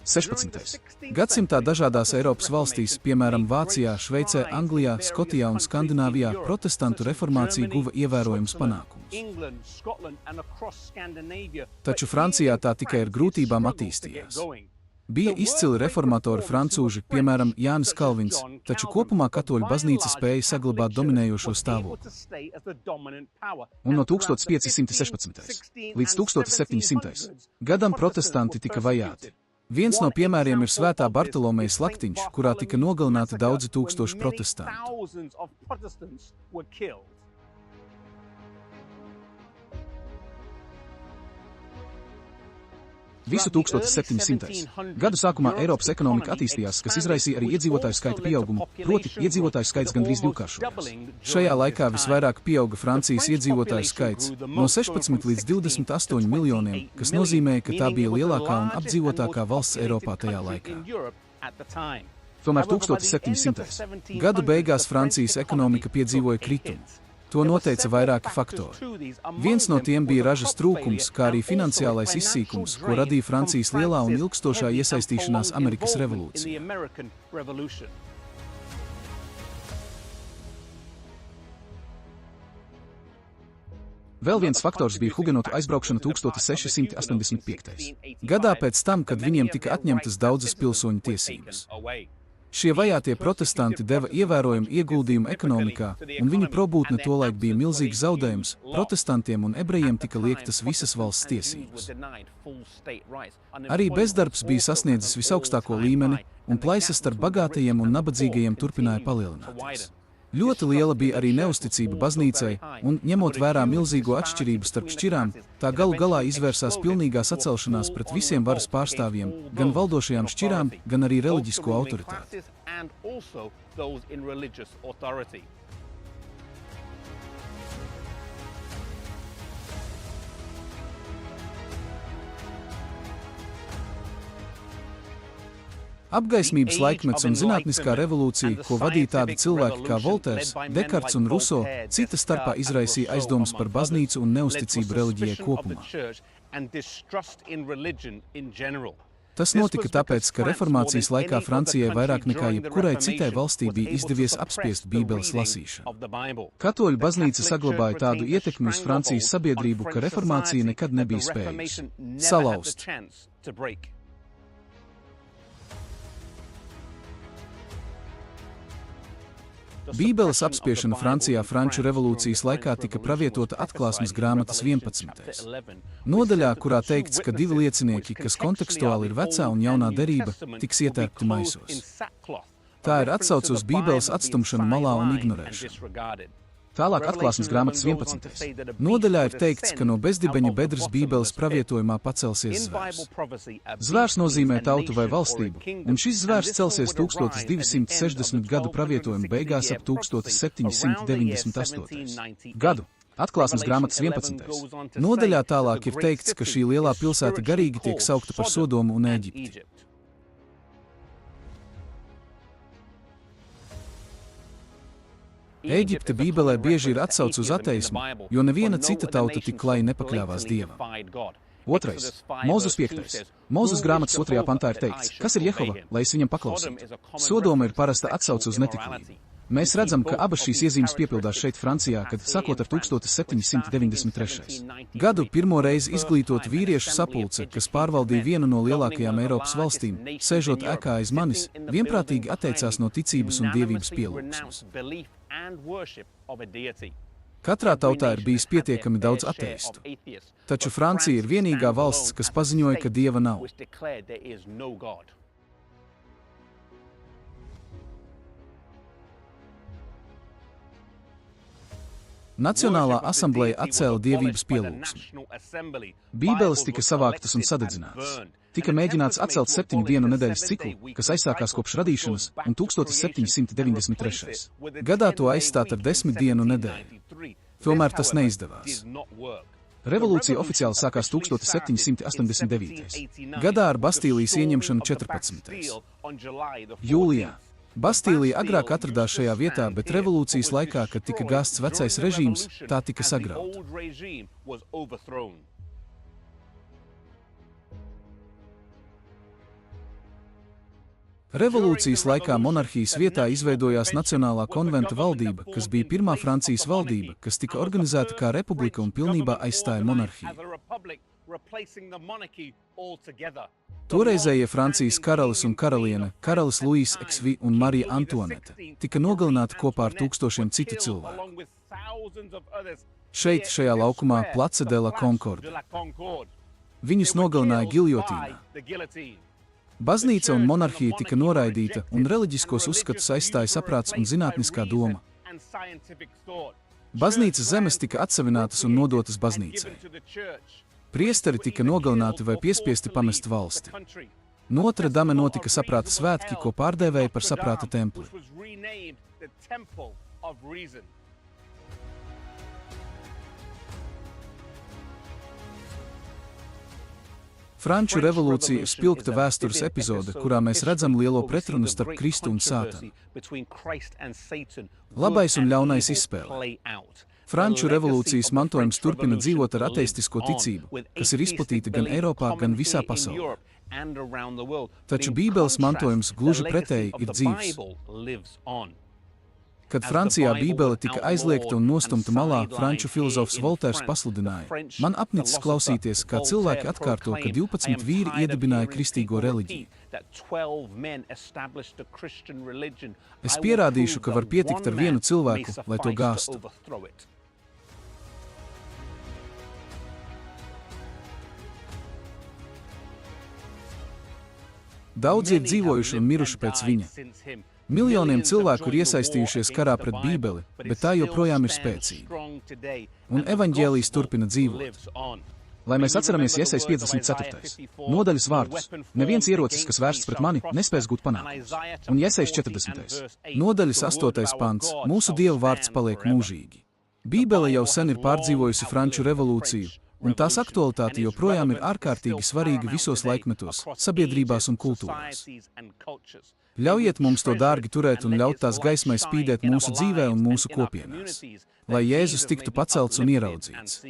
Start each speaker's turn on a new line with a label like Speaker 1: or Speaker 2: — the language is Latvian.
Speaker 1: 16. Gadsimtā dažādās Eiropas valstīs, piemēram Vācijā, Šveicē, Anglijā, Skotijā un Skandināvijā, protestantu reformācija guva ievērojams panākumus. Taču Francijā tā tikai ar grūtībām attīstījās. Bija izcili reformatori francūži, piemēram Jānis Kalvins, taču kopumā katoļu baznīca spēja saglabāt dominējošo stāvokli. Un no 1516. līdz 1700. gadam protestanti tika vajāti. Viens no piemēriem ir Svētā Bartolomeja slaktiņš, kurā tika nogalināti daudzi tūkstoši protestantu. Visu 1700. gadu sākumā Eiropas ekonomika attīstījās, kas izraisīja arī iedzīvotāju skaita pieaugumu, proti iedzīvotāju skaits gandrīz divkāršojās. Šajā laikā visvairāk pieauga Francijas iedzīvotāju skaits no 16 līdz 28 miljoniem, kas nozīmēja, ka tā bija lielākā un apdzīvotākā valsts Eiropā tajā laikā. Tomēr 1700. gadu beigās Francijas ekonomika piedzīvoja kritumu. To noteica vairāki faktori. Viens no tiem bija ražas trūkums, kā arī finansiālais izsīkums, ko radīja Francijas lielā un ilgstošā iesaistīšanās Amerikas revolūcijā. Vēl viens faktors bija hugenotu aizbraukšana 1685. gadā pēc tam, kad viņiem tika atņemtas daudzas pilsoņu tiesības. Šie vajātie protestanti deva ievērojumu ieguldījumu ekonomikā, un viņu probūtne tolaik bija milzīgs zaudējums. Protestantiem un ebrejiem tika liektas visas valsts tiesības. Arī bezdarbs bija sasniedzis visaugstāko līmeni, un plaisa starp bagātajiem un nabadzīgajiem turpināja palielināties. Ļoti liela bija arī neusticība baznīcai, un, ņemot vērā milzīgo atšķirību starp šķirām, tā galu galā izvērsās pilnīgā sacelšanās pret visiem varas pārstāvjiem, gan valdošajām šķirām, gan arī reliģisko autoritāti. Apgaismības laikmets un zinātniskā revolūcija, ko vadīja tādi cilvēki kā Voltērs, Dekarts un Ruso, cita starpā izraisīja aizdomas par baznīcu un neusticību reliģijai kopumā. Tas notika tāpēc, ka reformācijas laikā Francijai vairāk nekā jebkurai citai valstī bija izdevies apspiest Bībeles lasīšanu. Katoļu baznīca saglabāja tādu ietekmi uz Francijas sabiedrību, ka reformācija nekad nebija spējusi salauzt. Bībeles apspiešana Francijā Franču revolūcijas laikā tika pravietota Atklāsmes grāmatas 11. nodaļā, kurā teikts, ka divi liecinieki, kas kontekstuāli ir vecā un jaunā derība, tiks ietērpti maisos. Tā ir atsauce uz Bībeles atstumšanu malā un ignorēšanu. Tālāk Atklāsmes grāmatas 11. nodaļā ir teikts, ka no bezdibeņa bedres Bībeles pravietojumā pacelsies zvērs. Zvērs nozīmē tautu vai valstību, un šis zvērs celsies 1260 gadu pravietojuma beigās ap 1798. gadu. Atklāsmes grāmatas 11. nodaļā tālāk ir teikts, ka šī lielā pilsēta garīgi tiek saukta par Sodomu un Ēģipti. Ēģipte Bībelē bieži ir atsauce uz ateismu, jo neviena cita tauta tik klāji nepakļāvās Dievam. 2. Mūzes 5. Mūzes grāmatas 2. pantā ir teikts, kas ir Jehova, lai es viņam paklausītu. Sodoma ir parasta atsauce uz netiklību. Mēs redzam, ka abas šīs iezīmes piepildās šeit Francijā, kad, sākot ar 1793. gadu, pirmo reizi izglītot vīriešu sapulce, kas pārvaldīja vienu no lielākajām Eiropas valstīm, sēžot ēkā aiz manis, vienprātīgi atteicās no ticības un dievības pielūgsmes. Katrā tautā ir bijis pietiekami daudz ateistu. Taču Francija ir vienīgā valsts, kas paziņoja, ka Dieva nav. Nacionālā asambleja atcēla dievības pielūgsmi. Bībeles tika savāktas un sadedzinātas. Tika mēģināts atcelt 7 dienu nedēļas ciklu, kas aizsākās kopš radīšanas, un 1793. gadā to aizstāt ar 10 dienu nedēļu. Tomēr tas neizdevās. Revolūcija oficiāli sākās 1789. gadā ar Bastīlijas ieņemšanu 14. jūlijā. Bastīlija agrāk atradās šajā vietā, bet revolūcijas laikā, kad tika gāsts vecais režīms, tā tika sagrauta. Revolūcijas laikā monarhijas vietā izveidojās Nacionālā konventa valdība, kas bija pirmā Francijas valdība, kas tika organizēta kā republika un pilnībā aizstāja monarhiju. Toreizējie Francijas karalis un karaliene, karalis Luis XVI un Marija Antoanete, tika nogalināti kopā ar tūkstošiem citu cilvēku. Šeit, šajā laukumā, Place de la Concorde. Viņus nogalināja giljotīnā. Baznīca un monarhija tika noraidīta, un reliģiskos uzskatus aizstāja saprāts un zinātniskā doma. Baznīcas zemes tika atsavinātas un nodotas baznīcai. Priesteri tika nogalināti vai piespiesti pamest valsti. Notre Dame notika saprāta svētki, ko pārdēvēja par saprāta templi. Franču revolūcija ir spilgta vēstures epizode, kurā mēs redzam lielo pretrunu starp Kristu un Sātanu. Labais un ļaunais izspēle. Franču revolūcijas mantojums turpina dzīvot ar ateistisko ticību, kas ir izplatīta gan Eiropā, gan visā pasaulē. Taču Bībeles mantojums gluži pretēji ir dzīvs. Kad Francijā Bībele tika aizliegta un nostumta malā, franču filozofs Voltērs pasludināja: "Man apnicis klausīties, kā cilvēki atkārto, ka 12 vīri iedibināja kristīgo reliģiju. Es pierādīšu, ka var pietikt ar vienu cilvēku, lai to gāstu." Daudzi ir dzīvojuši un miruši pēc viņa. Miljoniem cilvēku ir iesaistījušies karā pret Bībeli, bet tā joprojām ir spēcīga. Un evaņģēlijs turpina dzīvot. Lai mēs atceramies Jesajas 54. nodaļas vārdus: "Neviens ierocis, kas vērsts pret mani, nespēs gūt panākumus." Un Jesajas 40. nodaļas 8. pants: "Mūsu Dieva vārds paliek mūžīgi." Bībele jau sen ir pārdzīvojusi Franču revolūciju, un tās aktualitāte joprojām ir ārkārtīgi svarīga visos laikmetos, sabiedrībās un kultūrās. Ļaujiet mums to dārgi turēt un ļaut tās gaismai spīdēt mūsu dzīvē un mūsu kopienās, lai Jēzus tiktu pacelts un ieraudzīts.